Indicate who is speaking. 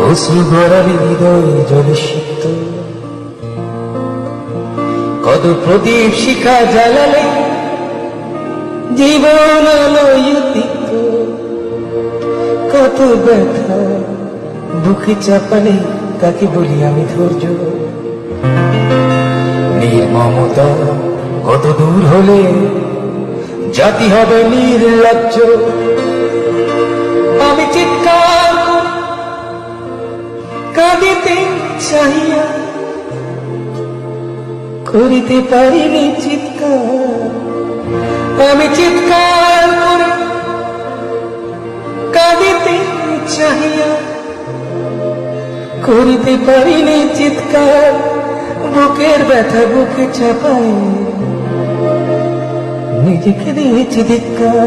Speaker 1: অশ্রু ভরার হৃদয় জলে সিক্ত, কত প্রদীপ শিখা জ্বালালে জীবন আলোয় তিক্ত, কত ব্যথা বুকে চাপালে তাকে বলি আমি ধৈর্য। নির্মমতা কত দূর হলে জাতি হবে নির্লজ্জ। আমি চিৎকার কাঁদিতে চাহিয়া করিতে পারিনি চিৎকার। আমি চিৎকার করে কাঁদিতে চাহিয়া করিতে পারিনি চিৎকার। বুকের ব্যথা বুকে চাপাই নিজেকে দিয়েছি ধিক্কার।